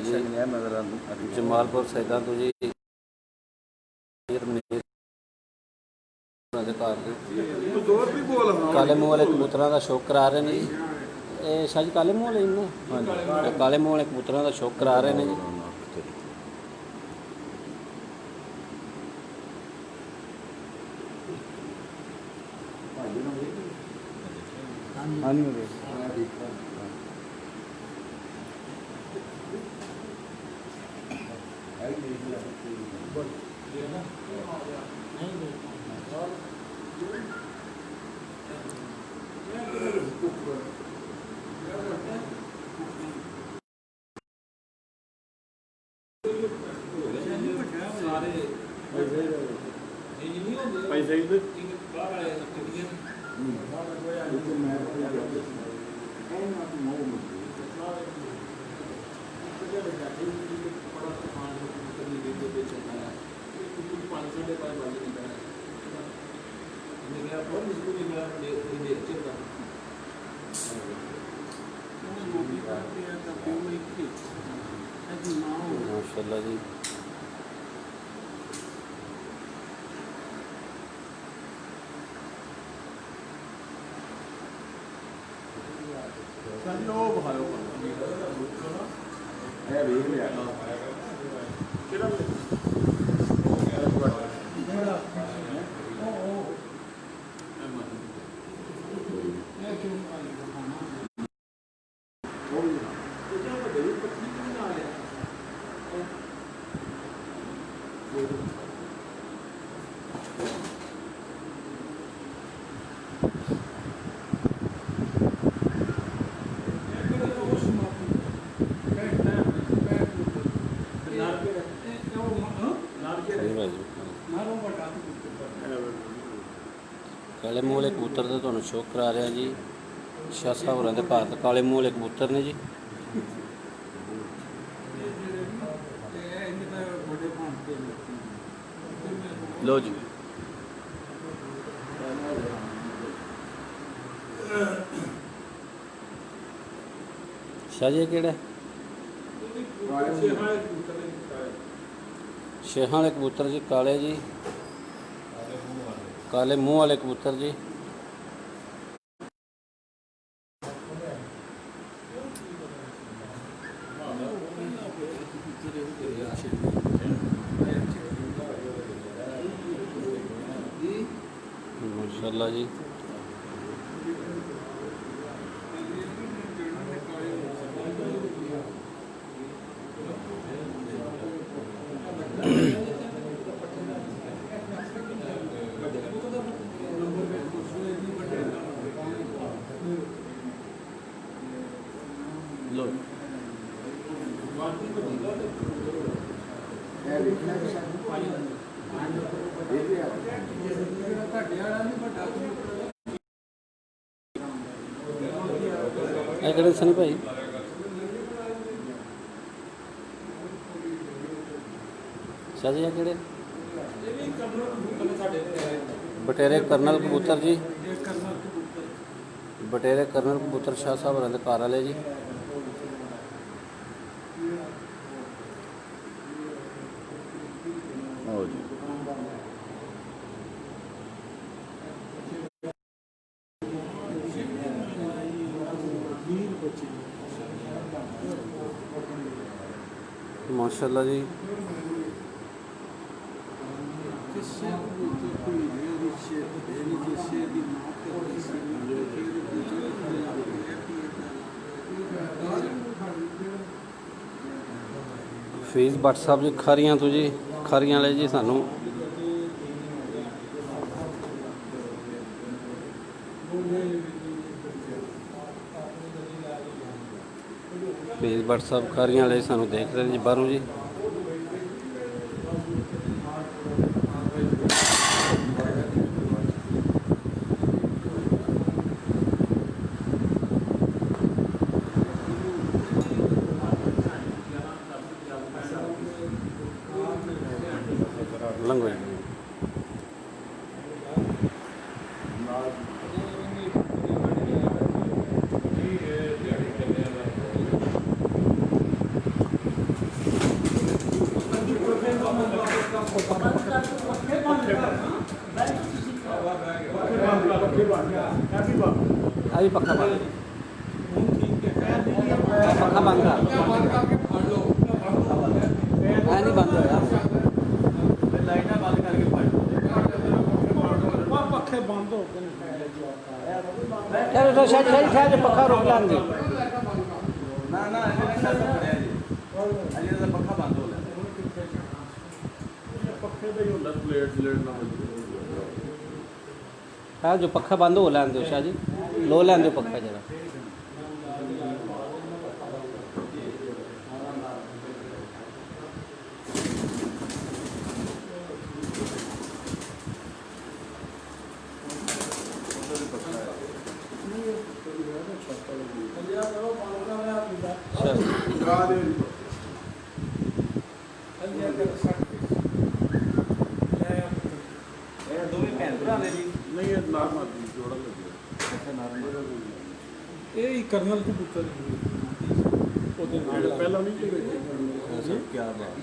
जी जमालपुर सैदा तो जी काले मूंह वाले कबूतरों का शौक करा रहे हैं जी। शायद काले मूंह वाले ना काले मूंह वाले कबूतरों का शौक करा रहे हैं जी। माशाल्लाह जी। काले मूंह वाले कबूतर का तुहानूं शौक करा रहा जी। शाह साहब होरां दे घर काले मूंह वाले कबूतर ने जी। लो जी शाह जी केड़ा शेहां वाले कबूतर जी काले जी काले मूंह वाले कबूतर जी। माशाल्लाह जी। लो सनी भाई शाह जी केड़े बटेरे करनल कबूतर जी। बटेरे करनल कबूतर शाह साहब होरां दे घर वाले जी। माशाल्लाह जी। फीस भट्ट साहब जी खारियां तो जी खारियां वाले जी सानू फीस भट्ट साहब खारियां वाले सानू देख रहे जी बाहरों जी। लंघो जी अभी पक्का बंद पक्का बंद कर नहीं बंद होया लाइटा बंद करके पखे बंद हो गए यार तो शायद पक्का रोक लांगे ना ना अजे तो पड़िया जी अजे तो पक्का बंद हो गया पखे ਦਾ ਹੀ ਹੁੰਦਾ ਪਲੇਟ ਸਲੇਟ ਨਾ हाँ जो पक्का बंद हो लैन दो शाह जी लो लैन दो पक्का जरा ਕਰਾ ਦੇ ਇਹ ਦੋਵੇਂ ਭੈਣ ਭਰਾ ਨੇ ਜੀ ਨਹੀਂ ਇਹ ਨਾਰਮਲ ਦੀ ਜੋੜਾ ਲੱਗਿਆ ਇਹ ਹੀ ਕਰਨਲ ਕਬੂਤਰ ਉਹਦੇ ਨਾਲ ਪਹਿਲਾਂ ਨਹੀਂ ਕੀ ਬਾਤ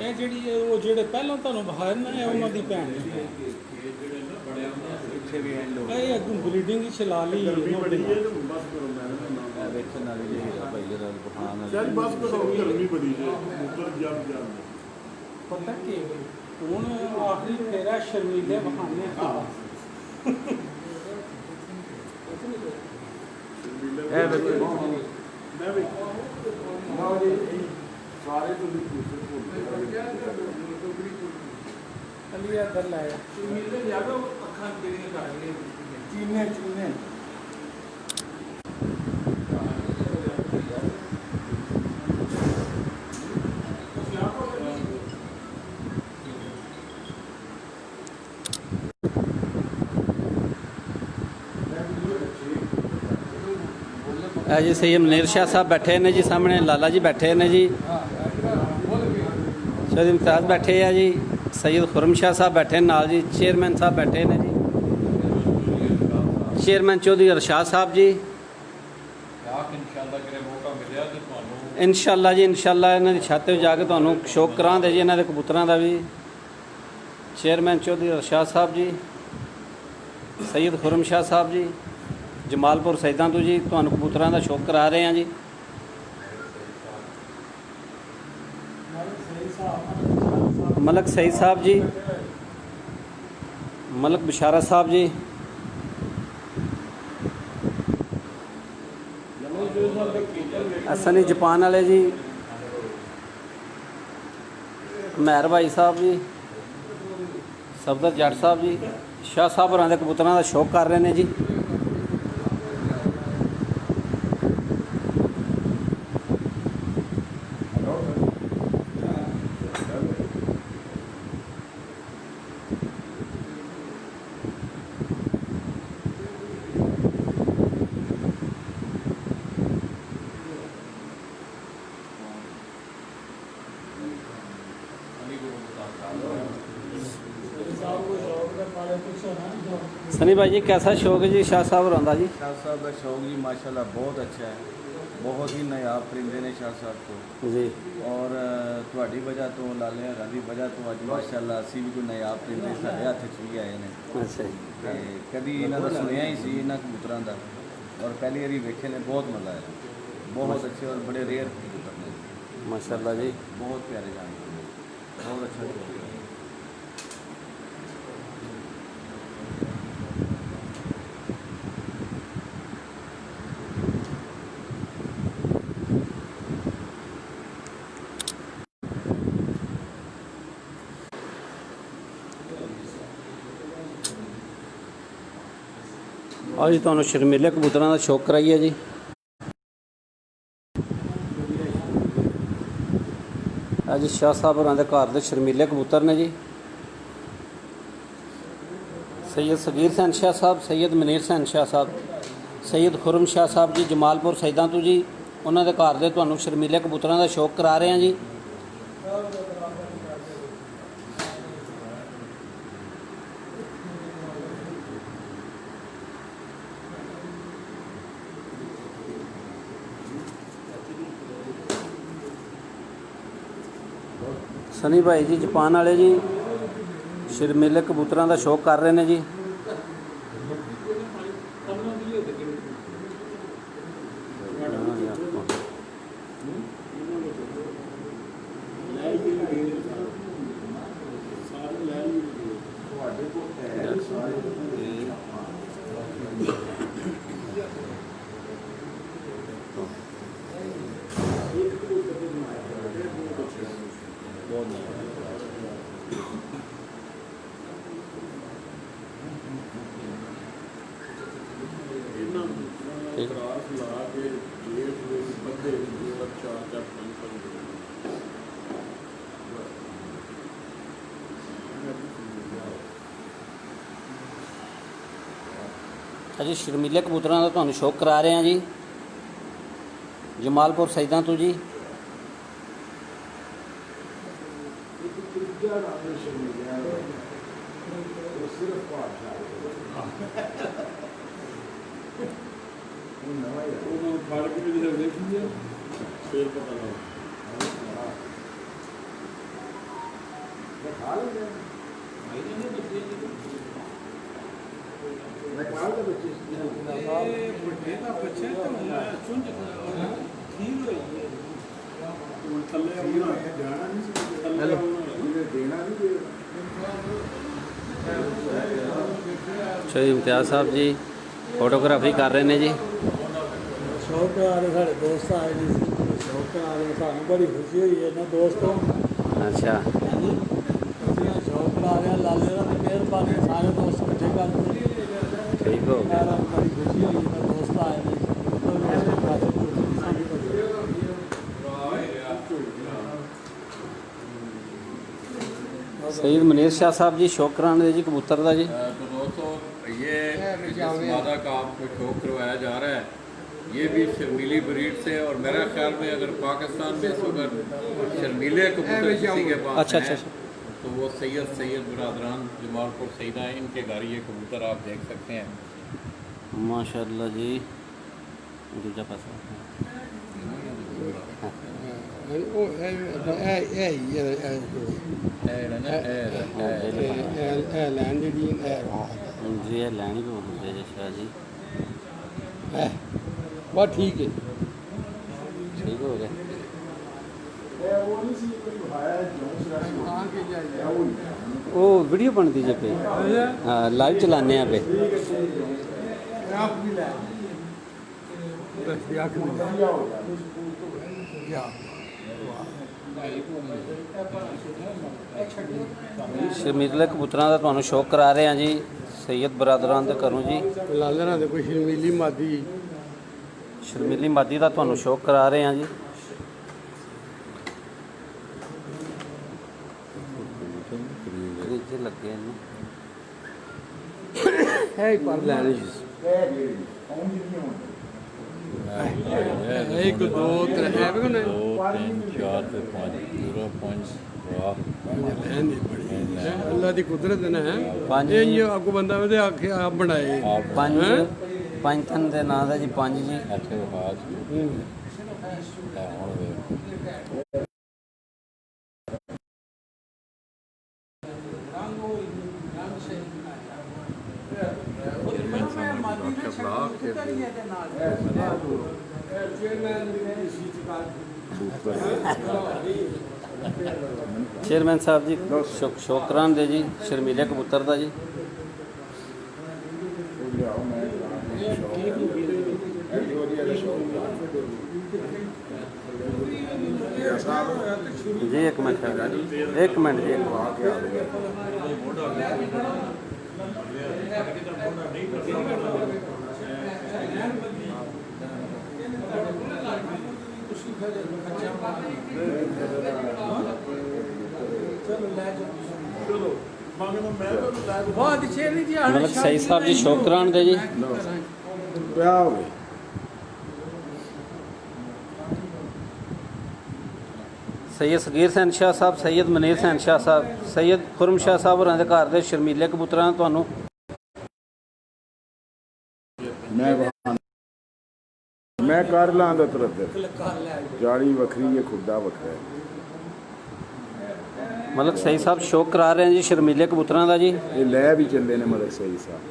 ਇਹ ਜਿਹੜੀ ਉਹ ਜਿਹੜੇ ਪਹਿਲਾਂ ਤੁਹਾਨੂੰ ਬਾਹਰ ਨਾ ਇਹ ਉਹਨਾਂ ਦੀ ਭੈਣ ਹੈ ਪਿੱਛੇ ਵੀ ਐਂਡ ਹੋ ਇਹ ਅੱਗੋਂ ਬਲੀਡਿੰਗ ਹੀ ਚਲਾ ਲਈ ਬੜੀ ਹੈ ਤੇ ਬਸ ਕਰੋ ਮੈਂ ਵੇਖਣ ਵਾਲੀ ਜੀ ਭਾਈ ਦਾ ਬੁਖਾਨ ਚੱਲ ਬਸ ਕਰੋ ਗਰਮੀ ਬੜੀ ਹੈ ਉੱਪਰ ਜਮ ਪਤਾ ਕੀ ਹੁਣ ਆਖਰੀ ਫੇਰਾ ਸ਼ਰਮੀਲੇ ਬਹਾਨੇ ਆ ਇਹ ਵੇਖੋ ਮੈਂ ਵੀ ਸਾਰੇ ਤੁਸੀਂ ਅਲੀ ਇੱਧਰ ਲੈ ਆ ਸ਼ਰਮੀਲੇ ਜਿਆਦਾ ਅੱਖਾਂ ਜਿਹੜੀਆਂ ਕਰ ਰਹੀਆਂ ਚੀਨੇ ਚੀਨੇ जी सैयद मनीर शाह साहब बैठे ने जी सामने लाला जी बैठे ने जी सैयद इम्तियाज़ बैठे हैं जी सैयद खुरम शाह साहब बैठे नाल जी चेयरमैन साहब बैठे ने जी चेयरमैन चौधरी अरशाद साहब जी इंशाअल्लाह जी इंशाअल्लाह इन्हां दी छत ते जाके तुहानूं शौक करांदे जी इन्हां दे कबूतरां दा भी चेयरमैन चौधरी अरशाद साहब जी सैयद खुरम शाह साहब जी जमालपुर सैदां तो जी तुहानूं कबूतरां दा शौक करा रहे हैं जी मलक सईद साहब जी मलक बशारा साहब जी असनी जापान वाले जी महर भाई साहब जी सफदर जट साहब जी शाह साहब होरां दे कबूतरां दा शौक कर रहे हैं जी सनी भाई जी कैसा शौक है जी शाह साहब रहा जी शाह साहब का शौक जी माशाल्लाह बहुत अच्छा है बहुत ही नायाब परिंदे ने शाह साहब को जी और ਤੁਹਾਡੀ ਵਜ੍ਹਾ ਤੋਂ ਲਾਲੇ ਹਰਾਂ ਦੀ ਵਜ੍ਹਾ ਤੋਂ ਅੱਜ ਮਾਸ਼ਾਅੱਲਾ ਅਸੀਂ ਵੀ ਕੋਈ ਨਾयाब परिंदे ਸਾਡੇ ਹੱਥ 'ਚ ਵੀ ਆਏ ਨੇ अच्छा जी ਤੇ ਕਦੀ ਇਹਨਾਂ ਦਾ ਸੁਣਿਆ ਹੀ ਸੀ ਇਹਨਾਂ ਕਬੂਤਰਾਂ ਦਾ ਔਰ ਪਹਿਲੀ ਵਾਰੀ ਵੇਖੇ ਨੇ ਬਹੁਤ ਮਜ਼ਾ ਆਇਆ ਬਹੁਤ ਅੱਛੇ ਔਰ ਬੜੇ ਰੇਅਰ ਕਬੂਤਰ ਨੇ माशाल्लाह जी बहुत प्यारे जानवर ने बहुत अच्छा शौक है आज जी तुहानूं शर्मीले कबूतरां दा शौक कराइए जी आज शाह साहब होरां दे घर दे शर्मीले कबूतर ने जी सैयद सगीर सैन शाह साहब सैयद मनीर सैन शाह साहब सैयद खुरम शाह साहब जी जमालपुर सैदां तो जी उन्हां दे घर दे तुहानूं शर्मीले कबूतरां दा शौक करा रहे हैं जी सनी भाई जी जापान वाले जी शर्मीले कबूतरां दा शौक कर रहे हैं जी ਠੀਕ। ਕਰਾਰ ਲਾ ਕੇ ਜੇਬ ਵਿੱਚ ਬੱਦੇ ਜਿਹੜਾ 4-4 5 ਅਜੀ ਸ਼ਰਮੀਲੇ ਕਬੂਤਰਾਂ ਦਾ ਤੁਹਾਨੂੰ ਸ਼ੌਕ ਕਰਾ ਰਹੇ ਹਾਂ ਜੀ ਜਮਾਲਪੁਰ ਸੈਦਾਂ ਤੋਂ ਜੀ। ਉਹਨਾਂ ਫੜ ਕੇ ਵੀ ਦੇਖੀ ਫਿਰ ਪਤਾ ਲੱਗਾ ਵੱਡੇ ਦਾ ਬੱਚੇ ਤਾਂ ਚੁੰਝ ਠੀਕ ਹੋਈ ਹੁਣ ਥੱਲੇ ਆਉਣਾ ਜਾਣਾ ਨਹੀਂ ਸੀ ਥੱਲੇ ਆਉਣਾ ਦੇਣਾ ਨਹੀਂ ਸ਼ਹੀਦ ਇਮਤਿਆਜ਼ ਸਾਹਿਬ ਜੀ ਫੋਟੋਗ੍ਰਾਫੀ ਕਰ ਰਹੇ ਨੇ ਜੀ। ਸ਼ੌਕ ਆ ਰਹੇ ਸਾਡੇ ਦੋਸਤ ਆਏ ਜੀ ਸ਼ੌਕ ਆ ਰਹੇ ਸਾਨੂੰ ਬੜੀ ਖੁਸ਼ੀ ਹੋਈ ਹੈ ਨਾ ਦੋਸਤੋਂ ਅੱਛਾ ਅਸੀਂ ਸ਼ੌਕ ਲਾ ਰਹੇ ਲਾਲੇ ਦਾ ਮਿਹਰਬਾਨੀ ਸਾਰੇ ਦੋਸਤ ਇਕੱਠੇ ਕਰਦੇ ਠੀਕ ਹੋ ਗਿਆ। ਮੇਰਾ ਬੜੀ ਖੁਸ਼ੀ ਹੋਈ ਹੈ ਦੋਸਤ ਆਏ ਨੇ सैयद मनीर शाह साहब जी शौक कराने दे जी कबूतर का जी। तो दोस्तों ये जिस मादा का आपको शौक करवाया जा रहा है ये भी शर्मीली ब्रीड से और मेरा ख्याल में अगर पाकिस्तान में इस वक्त शर्मीले कबूतर किसी के पास अच्छा हैं, अच्छा तो वो सैयद बरादरान जमालपुर सैदा है, इनके घर ये कबूतर आप देख सकते हैं। माशाल्लाह जी। दूजा पासा ਲੈਣ ਜਿਹੜੀ जी है लैनी भी होते जी शाह जी। ਬਸ ਠੀਕ ਹੈ ठीक हो गया। ਉਹ ਨਹੀਂ ਸੀ ਕੋਈ ਭਾਇਆ ਜੋਸ਼ ਰਾਸ਼ੀ ਆ ਕੇ ਜਾਈਏ वो वीडियो बनती जे पे हाँ लाइव चलाने पे ਆਪ ਵੀ ਲੈ ਤਸਬੀਹ ਵੀ ਲੈ शर्मीले कबूतरां दा तुहानूं शौक करा रहे हैं जी सैयद बरादरान दे घरों जी। ਲਾਲੇ ਨਾਲ ਕੋਈ ਸ਼ਰਮੀਲੀ ਮਾਦੀ शर्मीली मादी का तुहानूं शौक करा रहे हैं जी। फ्रिज लगे हैं ਹੈ ਹੀ ਪਰ ਲੈਣੀ ਇੱਕ ਦੋ ਤਿੰਨ ਹੈ ਵੀ ਨਹੀਂ 2 3 4 ਤੇ 5 0 5 ਲੈਣ ਦੀ ਬੜੀ ਹੈ ਅੱਲਾ ਦੀ ਕੁਦਰਤ ਨੇ ਹੈ ਪੰਜ ਇਹ ਜੋ ਅੱਗੋਂ ਬੰਦਾ ਉਹਦੇ ਆਖੇ ਆਪ ਬਣਾਏ पंज थन दे नां दा जी पंज जी। चेयरमैन साहब जी शौक कराने दे जी शर्मीले कबूतर का जी। जी एक मिनट जी एक बहुत अच्छे नहीं जी मतलब सही साहब जी शौक कराने दे जी। ਵਿਆਹ ਹੋਵੇ सैयद सगीर सैन शाह साहब सैयद मनीर सैन शाह साहब सैयद खुरम शाह साहब होरां दे घर दे शर्मीले कबूतरां तुहानूं ਮੈਂ ਕਰ ਲਾਂ ਦਾ ਤਰਫ ਜਾਲੀ ਵੱਖਰੀ ਹੈ ਖੁੱਡਾ ਵੱਖਰਾ ਹੈ। मतलब सही साहब शौक करा रहे हैं जी शर्मीले कबूतरां दा जी। ਇਹ ਲੈ ਵੀ ਚੱਲੇ ਨੇ ਮਲਕ ਸਹੀ ਸਾਹਿਬ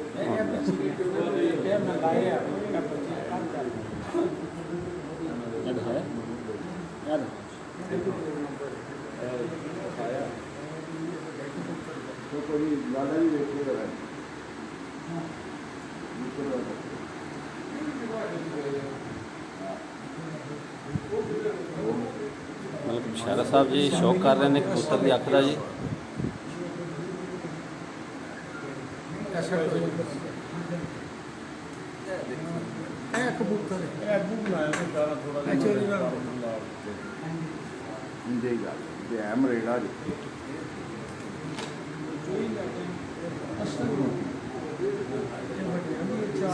ਕੋਈ ਲਾਲਾ ਵੀ ਵੇਖੇਗਾ मतलब शारा साहब जी शौक कर रहे हैं कबूतर की अख का जी। ਇਹ ਕਬੂਤਰ ਹੈ ਇਹ ਬੂ ਬਣਾਇਆ ਤੇ ਸਾਰਾ ਥੋੜਾ ਇਹ ਚੋਰੀ ਨਾਲ ਇੰਜੇ ਹੀ ਗੱਲ ਤੇ ਐ ਮਰੇੜਾ ਜੀ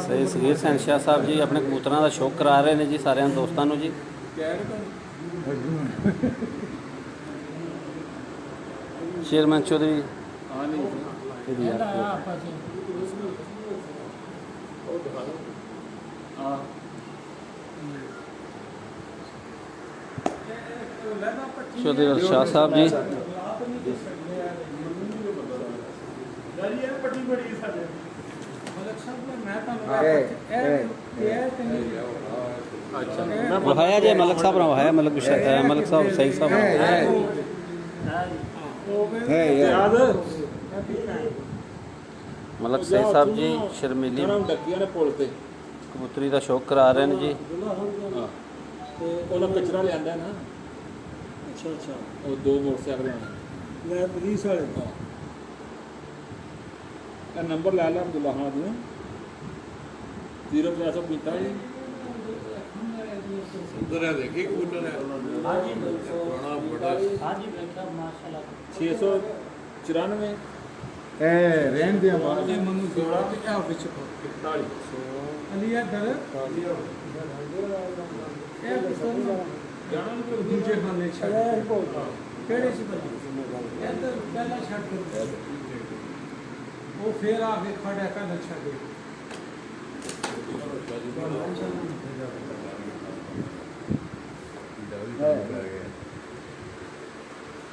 ਸਹੀ ਸਗੀਰ ਸੈਨ ਸ਼ਾਹ ਸਾਹਿਬ ਜੀ ਆਪਣੇ ਕਬੂਤਰਾਂ ਦਾ ਸ਼ੌਕ ਕਰਾ ਰਹੇ ਨੇ ਜੀ ਸਾਰਿਆਂ ਦੋਸਤਾਂ ਨੂੰ ਜੀ। ਚੇਅਰਮੈਨ ਚੌਧਰੀ ਇਹਦੀ ਯਾਰ ਆਪਾਂ ਜੀ ਚੌਧਰੀ ਅਰਸ਼ਾਦ ਸਾਹਿਬ ਜੀ। ਪੱਟੀ ਬੜੀ ਸਾਡੇ ਮਲਕ ਸਾਹਿਬ ਨੇ ਮੈਂ ਤੁਹਾਨੂੰ ਅੱਛਾ ਵਹਾਇਆ ਜੀ ਮਲਕ ਸਾਹਿਬ ਨੇ ਵਹਾਇਆ ਮਲਕ ਸਾਹਿਬ ਸਹੀ ਸਾਹਿਬ ਹੈ ਯਾਦ ਮਲਕ ਸਹੀ ਸਾਹਿਬ ਜੀ ਸ਼ਰਮੀਲੀ ਡੱਕੀਆਂ ਨੇ ਪੁੱਲ ਤੇ ਕਬੂਤਰੀ ਦਾ ਸ਼ੌਕ ਕਰਾ ਰਹੇ ਨੇ ਜੀ। ਤੇ ਉਹਨਾਂ ਕਚਰਾ ਲਿਆਂਦਾ ਨਾ ਅੱਛਾ ਅੱਛਾ ਉਹ ਦੋ ਮੋਟਰਸਾਈਕਲ ਨੇ ਲੈ ਪੁਲਿਸ ਵਾਲੇ ਇਹ ਨੰਬਰ ਲੈ ਲਾ ਅਬਦੁੱਲਾ ਖਾਨ ਦੀ 0550 उधर है देखिए कबूतर है पुराना बड़ा 694 ਇਹ ਰਹਿਣ ਦੇ ਮਾਰ ਇਹ ਮਨੂੰ ਜੋੜਾ ਤੇ ਇਹ ਵਿੱਚ 41 ਅਲੀਆ ਦਰ ਇਹ ਪਿਸਤੌਲ ਜਾਣਾ ਨੂੰ ਦੂਜੇ ਖਾਨੇ ਛੱਡ ਕਿਹੜੇ ਸੀ ਭਾਜੀ ਇਹ ਤਾਂ ਪਹਿਲਾਂ ਛੱਡ ਕੇ ਉਹ ਫੇਰ ਆ ਕੇ ਖੜਾ ਕਹਿੰਦਾ ਛੱਡ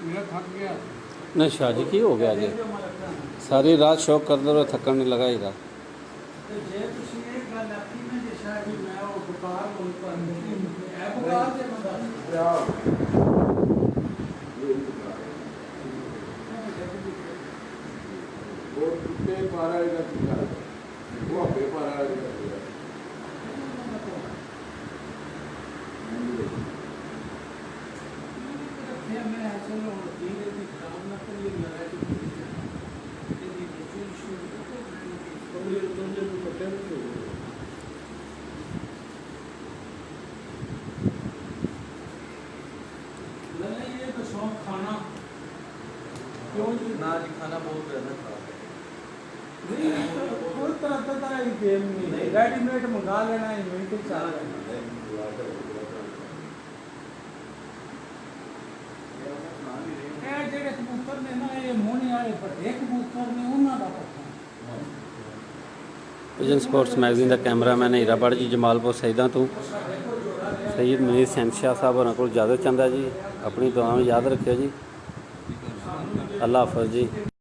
ਮੇਰਾ ਥੱਕ ਗਿਆ ਨਹੀਂ ਸ਼ਾਹ ਜੀ ਕੀ ਹੋ ਗਿਆ ਜੀ ਸਾਰੀ ਰਾਤ ਸ਼ੌਕ ਕਰਦੇ ਰਹੇ ਥੱਕਣ ਨਹੀਂ ਲਗਾ ਇਹਦਾ। ਤੇ ਜੇ ਤੁਸੀਂ ਇਹ ਗੱਲ ਆਖੀ ਨਾ ਜੇ ਸ਼ਾਇਦ ਮੈਂ ਉਹ ਬੁਕਾਰ ਹੋਈ ਪਰ ਇਹ ਬੁਕਾਰ ਦੇ ਬੰਦਾ ਉਹ ਕੁੱਤੇ ਪਾਰਾ ਇਹਦਾ ਕੀ ਕਰ ਉਹ ਆਪੇ ਪਾਰਾ ਇਹਦਾ मैं ऐसे में धीरे धीरे काम ना कर ये लगा के ये देखिए इशू तो ये दोनों को पता नहीं लल्ला ये तो शौक खाना क्यों जी ना जी खाना बहुत है ना नहीं कोई तरह की गेम नहीं रेडीमेड मंगा लेना है मिनट चाल ਇਹ ਜਿਹੜੇ ਕਬੂਤਰ ਨੇ ਨਾ ਇਹ ਮੋਹਣੇ ਵਾਲੇ ਵੱਡੇ ਕਬੂਤਰ ਨੇ ਉਹਨਾਂ ਦਾ ਪੱਖਾ ਵਿਜ਼ਨ ਸਪੋਰਟਸ ਮੈਗਜ਼ੀਨ ਦਾ ਕੈਮਰਾਮੈਨ ਹੀਰਾਬੜ ਜੀ ਜਮਾਲਪੁਰ ਸੈਦਾਂ ਤੋਂ ਸੈਯਦ ਮਨੀਰ ਸੈਨ ਸ਼ਾਹ ਸਾਹਿਬ ਹੋਰਾਂ ਕੋਲ ਇਜਾਜ਼ਤ ਚਾਹੁੰਦਾ ਜੀ। ਆਪਣੀ ਦੁਆਵਾਂ ਯਾਦ ਰੱਖਿਓ ਜੀ। ਅੱਲਾ ਹਾਫਿਜ਼ ਜੀ।